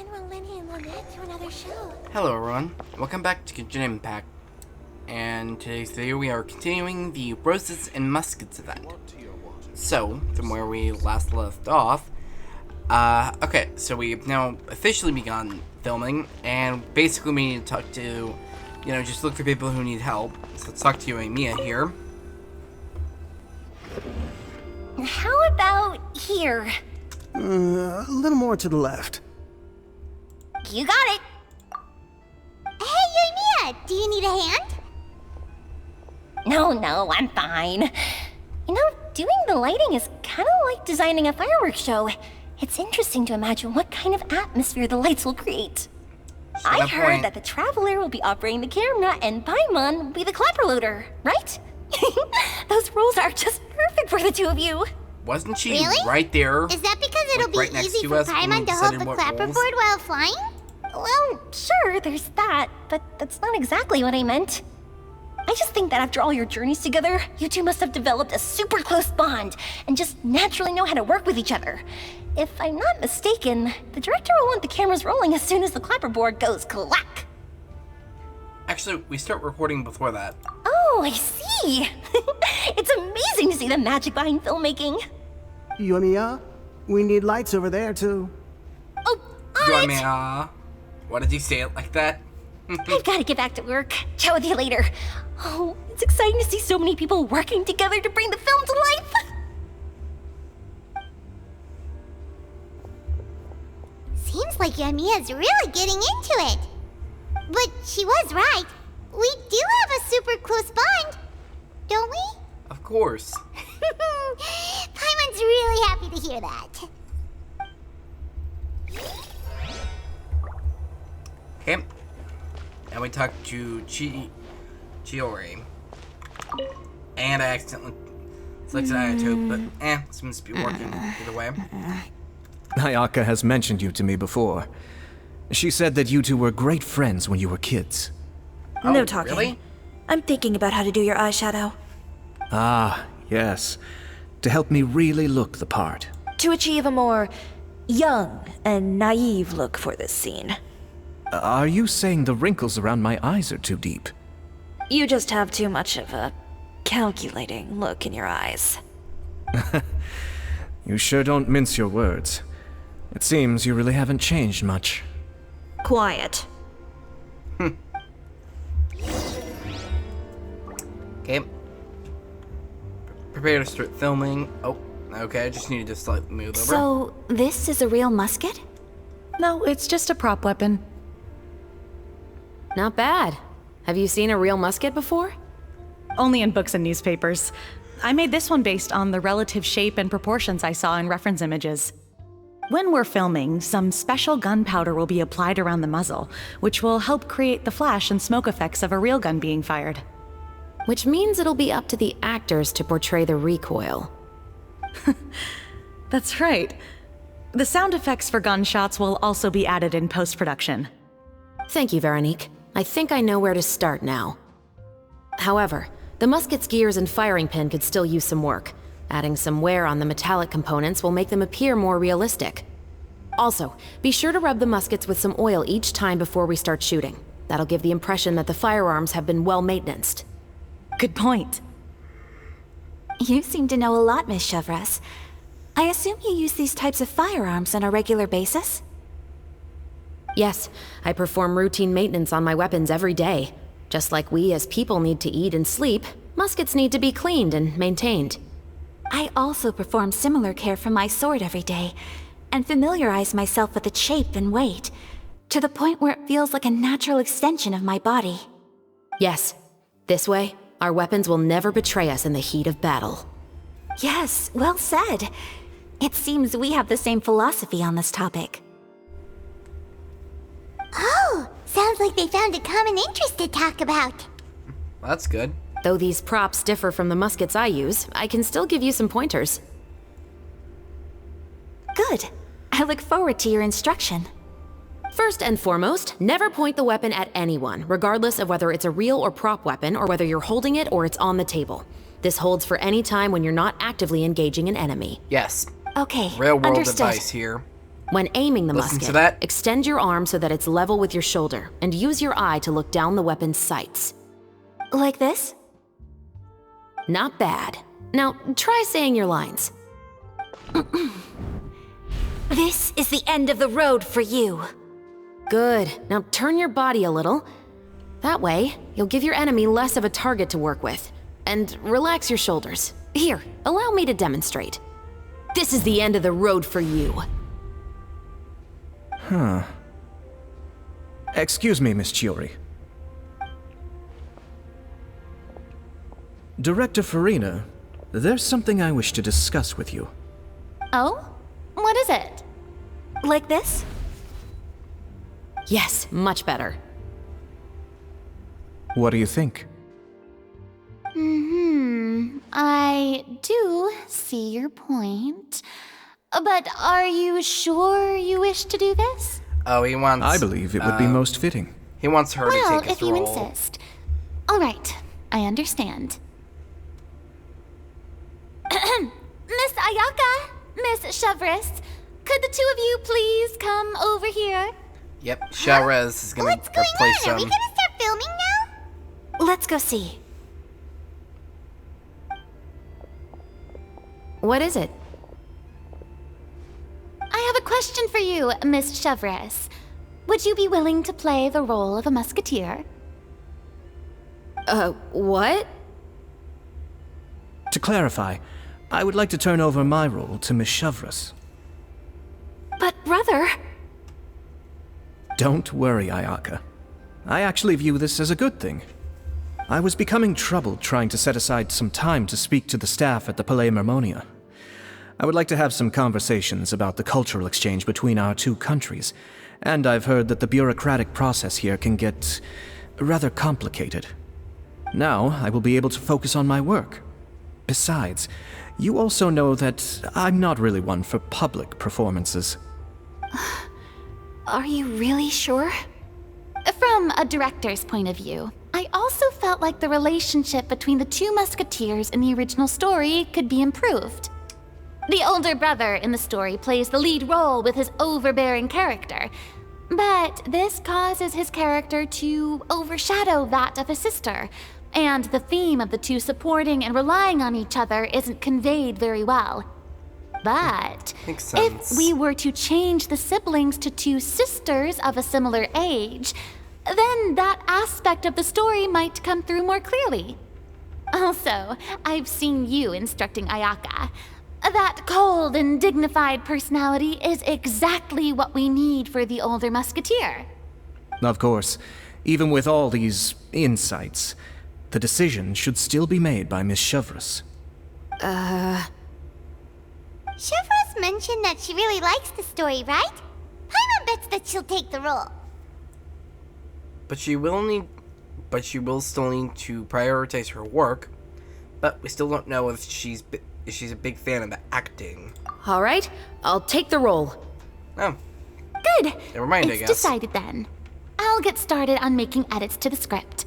to another show. Hello everyone, welcome back to Genshin Impact, and today's video we are continuing the Roses and Muskets event. So, from where we last left off, okay, so we've now officially begun filming, and basically we need to talk to, just look for people who need help. So let's talk to you and Mia here. How about here? A little more to the left. You got it. Hey, Mia, do you need a hand? No, I'm fine. Doing the lighting is kind of like designing a fireworks show. It's interesting to imagine what kind of atmosphere the lights will create. I heard that the Traveler will be operating the camera and Paimon will be the clapper loader, right? Those roles are just perfect for the two of you. Wasn't she right there? Is that because it'll right be next easy to for us when Paimon we to hold decided the what clapperboard roles? while flying? Well, sure, there's that, but that's not exactly what I meant. I just think that after all your journeys together, you two must have developed a super close bond and just naturally know how to work with each other. If I'm not mistaken, the director will want the cameras rolling as soon as the clapperboard goes clack. Actually, we start recording before that. Oh, I see. It's amazing to see the magic behind filmmaking. You and Mia? We need lights over there, too. Oh, You alright. want me, what did you say it like that? I've got to get back to work. Chat with you later. Oh, it's exciting to see so many people working together to bring the film to life. Seems like Mia's really getting into it. But she was right. We do have a super close bond, don't we? Of course. Paimon's really happy to hear that. Okay. And we talked to Chiori. And I accidentally selected Ayato, but seems to be working either way. Ayaka has mentioned you to me before. She said that you two were great friends when you were kids. Oh, No talking. Really? I'm thinking about how to do your eyeshadow. Ah, yes. To help me really look the part. To achieve a more young and naive look for this scene. Are you saying the wrinkles around my eyes are too deep? You just have too much of a calculating look in your eyes. You sure don't mince your words. It seems you really haven't changed much. Quiet. Okay. Prepare to start filming. Oh, okay, I just needed to slightly move over. So, this is a real musket? No, it's just a prop weapon. Not bad. Have you seen a real musket before? Only in books and newspapers. I made this one based on the relative shape and proportions I saw in reference images. When we're filming, some special gunpowder will be applied around the muzzle, which will help create the flash and smoke effects of a real gun being fired. Which means it'll be up to the actors to portray the recoil. That's right. The sound effects for gunshots will also be added in post-production. Thank you, Veronique. I think I know where to start now. However, the musket's gears and firing pin could still use some work. Adding some wear on the metallic components will make them appear more realistic. Also, be sure to rub the muskets with some oil each time before we start shooting. That'll give the impression that the firearms have been well maintenanced. Good point. You seem to know a lot, Miss Chevres. I assume you use these types of firearms on a regular basis? Yes, I perform routine maintenance on my weapons every day. Just like we as people need to eat and sleep, muskets need to be cleaned and maintained. I also perform similar care for my sword every day, and familiarize myself with its shape and weight, to the point where it feels like a natural extension of my body. Yes, this way, our weapons will never betray us in the heat of battle. Yes, well said. It seems we have the same philosophy on this topic. Oh, sounds like they found a common interest to talk about. That's good. Though these props differ from the muskets I use, I can still give you some pointers. Good. I look forward to your instruction. First and foremost, never point the weapon at anyone, regardless of whether it's a real or prop weapon or whether you're holding it or it's on the table. This holds for any time when you're not actively engaging an enemy. Yes. Okay, Real world understood. advice here. When aiming the Listen to musket, that. extend your arm so that it's level with your shoulder, and use your eye to look down the weapon's sights. Like this? Not bad. Now, try saying your lines. This is the end of the road for you. Good. Now turn your body a little. That way, you'll give your enemy less of a target to work with. And relax your shoulders. Here, allow me to demonstrate. This is the end of the road for you. Excuse me, Miss Chiori. Director Farina, there's something I wish to discuss with you. Oh? What is it? Like this? Yes, much better. What do you think? I do see your point. But are you sure you wish to do this? Oh, he wants... I believe it would be most fitting. He wants her to Well, take his if you role. insist. All right, I understand. Miss Ayaka, Miss Chevres, could the two of you please come over here? Yep, Shalrez is gonna What's going replace on? Are we him. gonna start filming now? Let's go see. What is it? I have a question for you, Miss Chevres. Would you be willing to play the role of a musketeer? What? To clarify, I would like to turn over my role to Miss Chevres. But brother... Don't worry, Ayaka. I actually view this as a good thing. I was becoming troubled trying to set aside some time to speak to the staff at the Palais Mermonia. I would like to have some conversations about the cultural exchange between our two countries, and I've heard that the bureaucratic process here can get rather complicated. Now, I will be able to focus on my work. Besides, you also know that I'm not really one for public performances. Are you really sure? From a director's point of view, I also felt like the relationship between the two musketeers in the original story could be improved. The older brother in the story plays the lead role with his overbearing character, but this causes his character to overshadow that of his sister, and the theme of the two supporting and relying on each other isn't conveyed very well. But Makes sense. if we were to change the siblings to two sisters of a similar age, then that aspect of the story might come through more clearly. Also, I've seen you instructing Ayaka. That cold and dignified personality is exactly what we need for the older musketeer. Of course, even with all these insights, the decision should still be made by Miss Chevres. Chevres mentioned that she really likes the story, right? Paimon bets that she'll take the role. But she will still need to prioritize her work. But we still don't know if she's a big fan of the acting. All right, I'll take the role. Oh, Good. never mind, I It's guess. decided then. I'll get started on making edits to the script.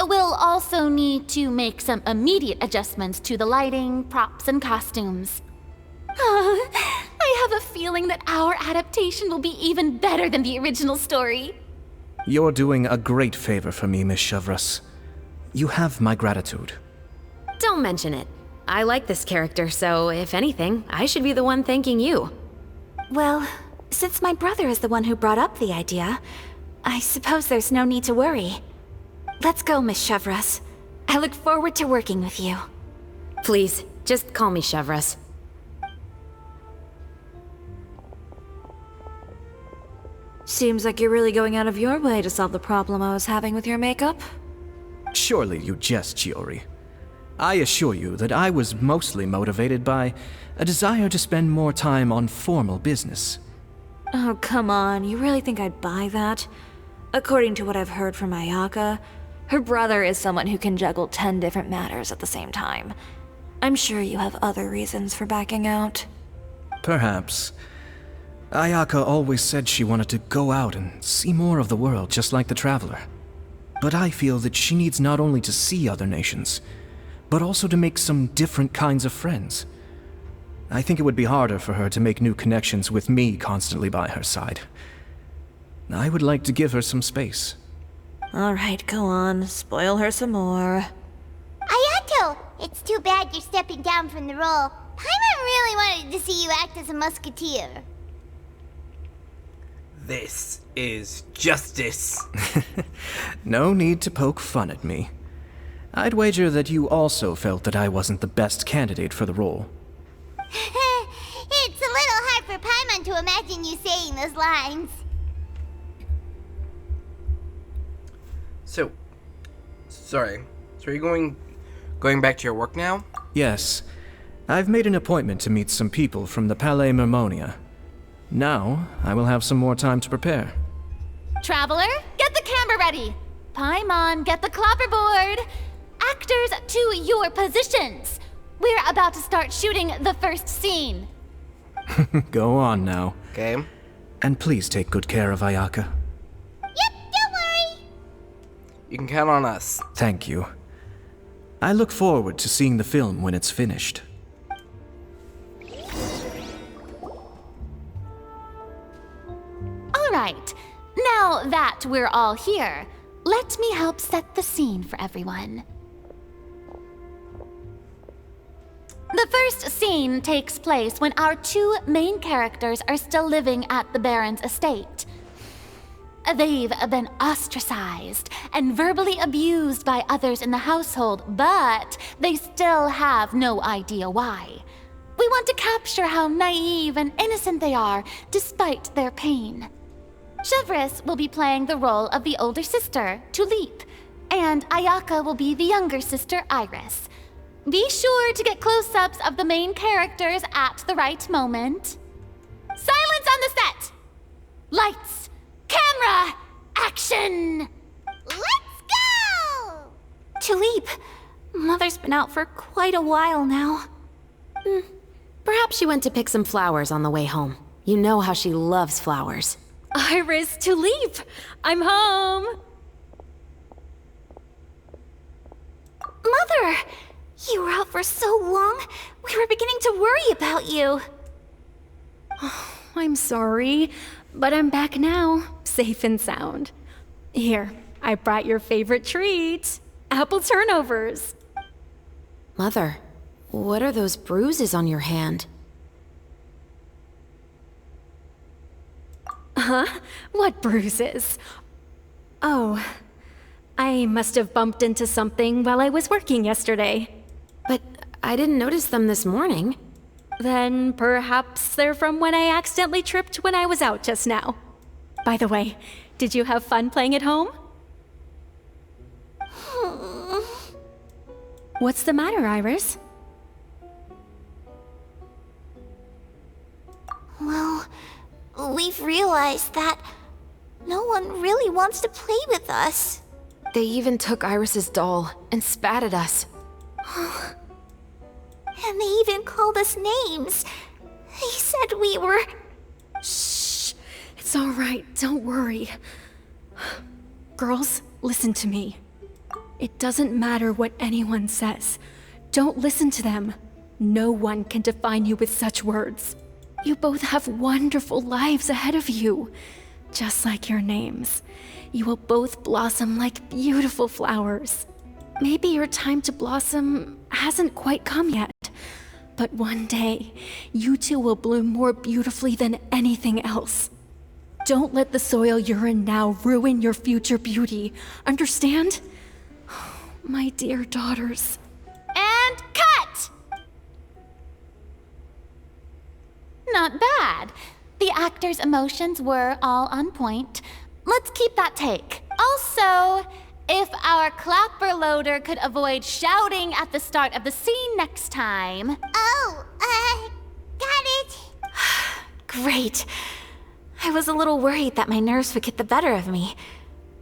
We'll also need to make some immediate adjustments to the lighting, props, and costumes. I have a feeling that our adaptation will be even better than the original story. You're doing a great favor for me, Miss Chevres. You have my gratitude. Don't mention it. I like this character, so if anything, I should be the one thanking you. Well, since my brother is the one who brought up the idea, I suppose there's no need to worry. Let's go, Miss Chevres. I look forward to working with you. Please, just call me Chevres. Seems like you're really going out of your way to solve the problem I was having with your makeup. Surely you jest, Chiori. I assure you that I was mostly motivated by a desire to spend more time on formal business. Oh, come on. You really think I'd buy that? According to what I've heard from Ayaka, her brother is someone who can juggle 10 different matters at the same time. I'm sure you have other reasons for backing out. Perhaps. Ayaka always said she wanted to go out and see more of the world, just like the Traveler. But I feel that she needs not only to see other nations, but also to make some different kinds of friends. I think it would be harder for her to make new connections with me constantly by her side. I would like to give her some space. Alright, go on. Spoil her some more. Ayato! It's too bad you're stepping down from the role. Paimon really wanted to see you act as a musketeer. This is justice. No need to poke fun at me. I'd wager that you also felt that I wasn't the best candidate for the role. It's a little hard for Paimon to imagine you saying those lines. So are you going back to your work now? Yes. I've made an appointment to meet some people from the Palais Mermonia. Now, I will have some more time to prepare. Traveler, get the camera ready. Paimon, get the clapperboard. Actors, to your positions. We're about to start shooting the first scene. Go on now. Okay. And please take good care of Ayaka. Yep, don't worry. You can count on us. Thank you. I look forward to seeing the film when it's finished. All right, now that we're all here, let me help set the scene for everyone. The first scene takes place when our two main characters are still living at the Baron's estate. They've been ostracized and verbally abused by others in the household, but they still have no idea why. We want to capture how naive and innocent they are despite their pain. Chevres will be playing the role of the older sister, Tulip, and Ayaka will be the younger sister, Iris. Be sure to get close-ups of the main characters at the right moment. Silence on the set! Lights, camera, action! Let's go! Tulip, Mother's been out for quite a while now. Perhaps she went to pick some flowers on the way home. You know how she loves flowers. Iris, Tulip, I'm home! Mother! You were out for so long, we were beginning to worry about you. Oh, I'm sorry, but I'm back now, safe and sound. Here, I brought your favorite treat, apple turnovers. Mother, what are those bruises on your hand? Huh? What bruises? Oh, I must have bumped into something while I was working yesterday. But I didn't notice them this morning. Then perhaps they're from when I accidentally tripped when I was out just now. By the way, did you have fun playing at home? What's the matter, Iris? Well, we've realized that no one really wants to play with us. They even took Iris's doll and spat at us. And they even called us names. They said we were... Shh. It's all right. Don't worry. Girls, listen to me. It doesn't matter what anyone says. Don't listen to them. No one can define you with such words. You both have wonderful lives ahead of you. Just like your names. You will both blossom like beautiful flowers. Maybe your time to blossom hasn't quite come yet. But one day, you two will bloom more beautifully than anything else. Don't let the soil you're in now ruin your future beauty. Understand? My dear daughters. And cut! Not bad. The actors' emotions were all on point. Let's keep that take. Also, if our clapper loader could avoid shouting at the start of the scene next time. Oh, got it. Great. I was a little worried that my nerves would get the better of me.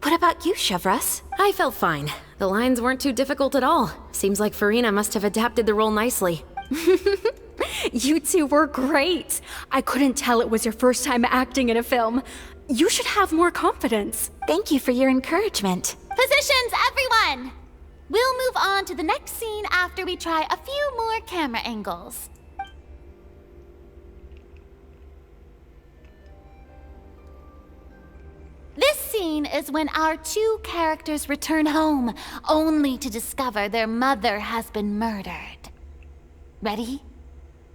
What about you, Chevres? I felt fine. The lines weren't too difficult at all. Seems like Farina must have adapted the role nicely. You two were great. I couldn't tell it was your first time acting in a film. You should have more confidence. Thank you for your encouragement. Positions, everyone! We'll move on to the next scene after we try a few more camera angles. scene is when our two characters return home, only to discover their mother has been murdered. Ready?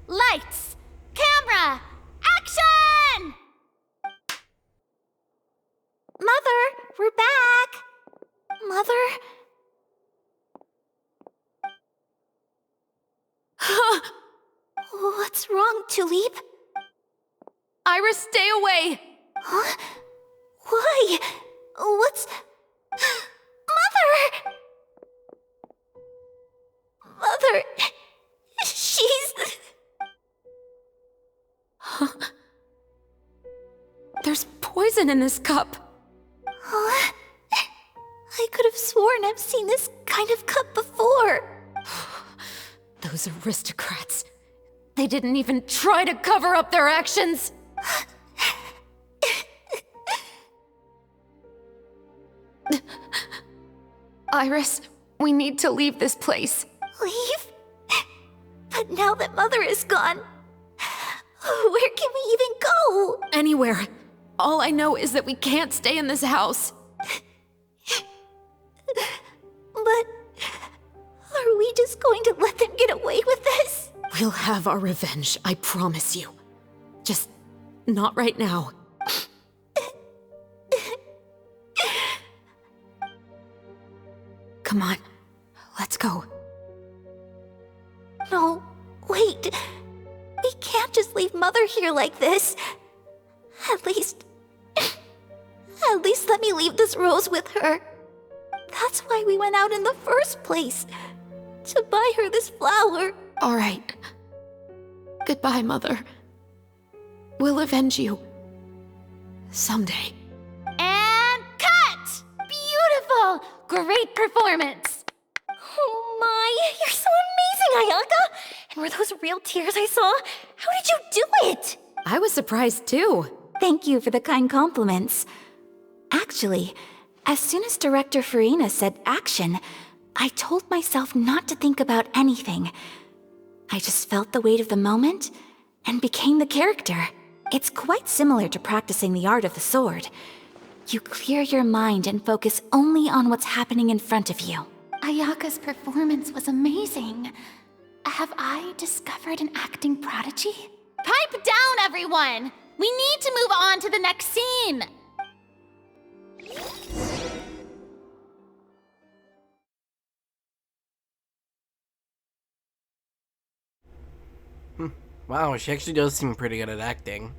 Lights! Camera! Action! Mother, we're back! Mother? What's wrong, Tulip? Iris, stay away! Huh? Why? What's... Mother! Mother... She's... There's poison in this cup. Huh? I could have sworn I've seen this kind of cup before. Those aristocrats. They didn't even try to cover up their actions. Iris, we need to leave this place. Leave? But now that Mother is gone, where can we even go? Anywhere. All I know is that we can't stay in this house. But are we just going to let them get away with this? We'll have our revenge, I promise you. Just not right now. Come on, let's go. No, wait. We can't just leave Mother here like this. At least let me leave this rose with her. That's why we went out in the first place. To buy her this flower. All right. Goodbye, Mother. We'll avenge you. Someday. And cut! Beautiful! Great performance! Oh my, you're so amazing, Ayaka! And were those real tears I saw? How did you do it? I was surprised too. Thank you for the kind compliments. Actually, as soon as Director Farina said action, I told myself not to think about anything. I just felt the weight of the moment and became the character. It's quite similar to practicing the art of the sword. You clear your mind and focus only on what's happening in front of you. Ayaka's performance was amazing. Have I discovered an acting prodigy? Pipe down, everyone! We need to move on to the next scene! Wow, she actually does seem pretty good at acting.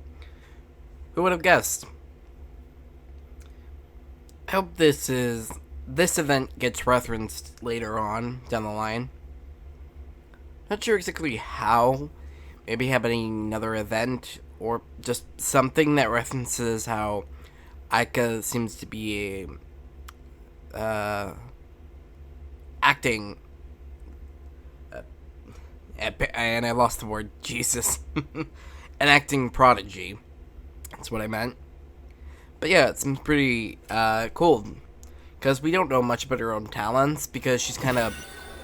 Who would have guessed? I hope this event gets referenced later on down the line. Not sure exactly how. Maybe having another event or just something that references how Aika seems to be acting. And I lost the word, Jesus. An acting prodigy. That's what I meant. But yeah, it seems pretty cool. Because we don't know much about her own talents, because she's kind of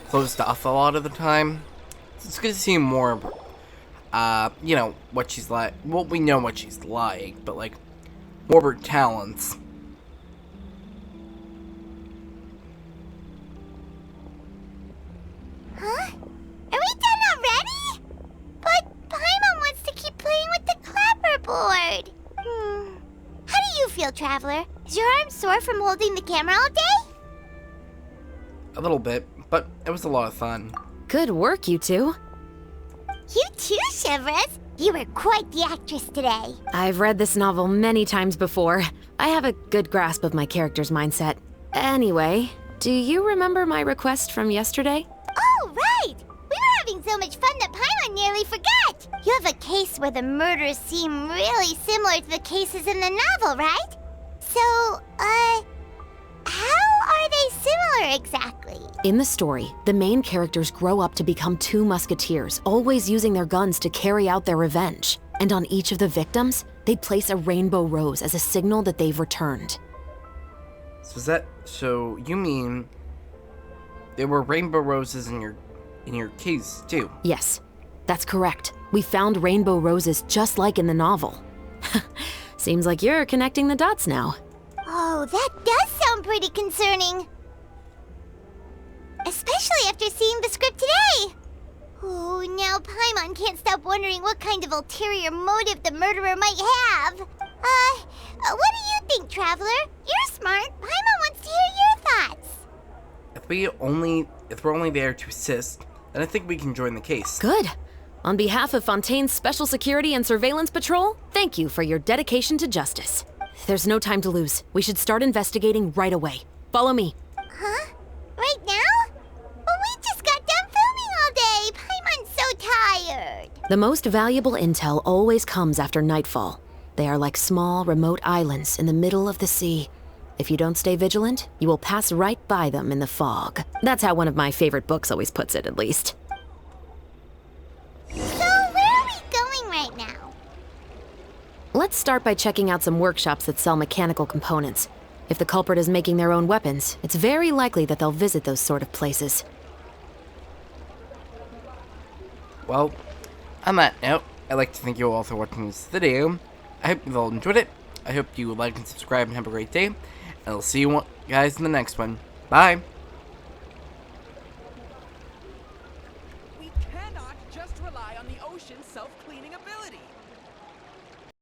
closed off a lot of the time. So it's good to see more, you know, what she's like. Well, we know what she's like, but like, more of her talents. Huh? Are we done already? But Paimon wants to keep playing with the clapperboard. How do you feel, Traveler? Is your arm sore from holding the camera all day? A little bit, but it was a lot of fun. Good work, you two. You too, Shivers. You were quite the actress today. I've read this novel many times before. I have a good grasp of my character's mindset. Anyway, do you remember my request from yesterday? Oh, right! We were having so much fun that Paimon nearly forgot. You have a case where the murders seem really similar to the cases in the novel, right? So, how are they similar exactly? In the story, the main characters grow up to become two musketeers, always using their guns to carry out their revenge. And on each of the victims, they place a rainbow rose as a signal that they've returned. So you mean there were rainbow roses in your case too? Yes, that's correct. We found rainbow roses just like in the novel. Seems like you're connecting the dots now. Oh, Oh, that does sound pretty concerning. Especially after seeing the script today. Oh, now Paimon can't stop wondering what kind of ulterior motive the murderer might have. What do you think, Traveler? You're smart. Paimon wants to hear your thoughts. If we're only there to assist, then I think we can join the case. Good. On behalf of Fontaine's Special Security and Surveillance Patrol, thank you for your dedication to justice. There's no time to lose. We should start investigating right away. Follow me. Huh? Right now? But we just got done filming all day. Paimon's so tired. The most valuable intel always comes after nightfall. They are like small, remote islands in the middle of the sea. If you don't stay vigilant, you will pass right by them in the fog. That's how one of my favorite books always puts it, at least. So, where are we going right now? Let's start by checking out some workshops that sell mechanical components. If the culprit is making their own weapons, it's very likely that they'll visit those sort of places. Well, on that note, I'd like to thank you all for watching this video. I hope you all enjoyed it. I hope you like and subscribe and have a great day. And I'll see you guys in the next one. Bye! We cannot just rely on the ocean's self-cleaning ability.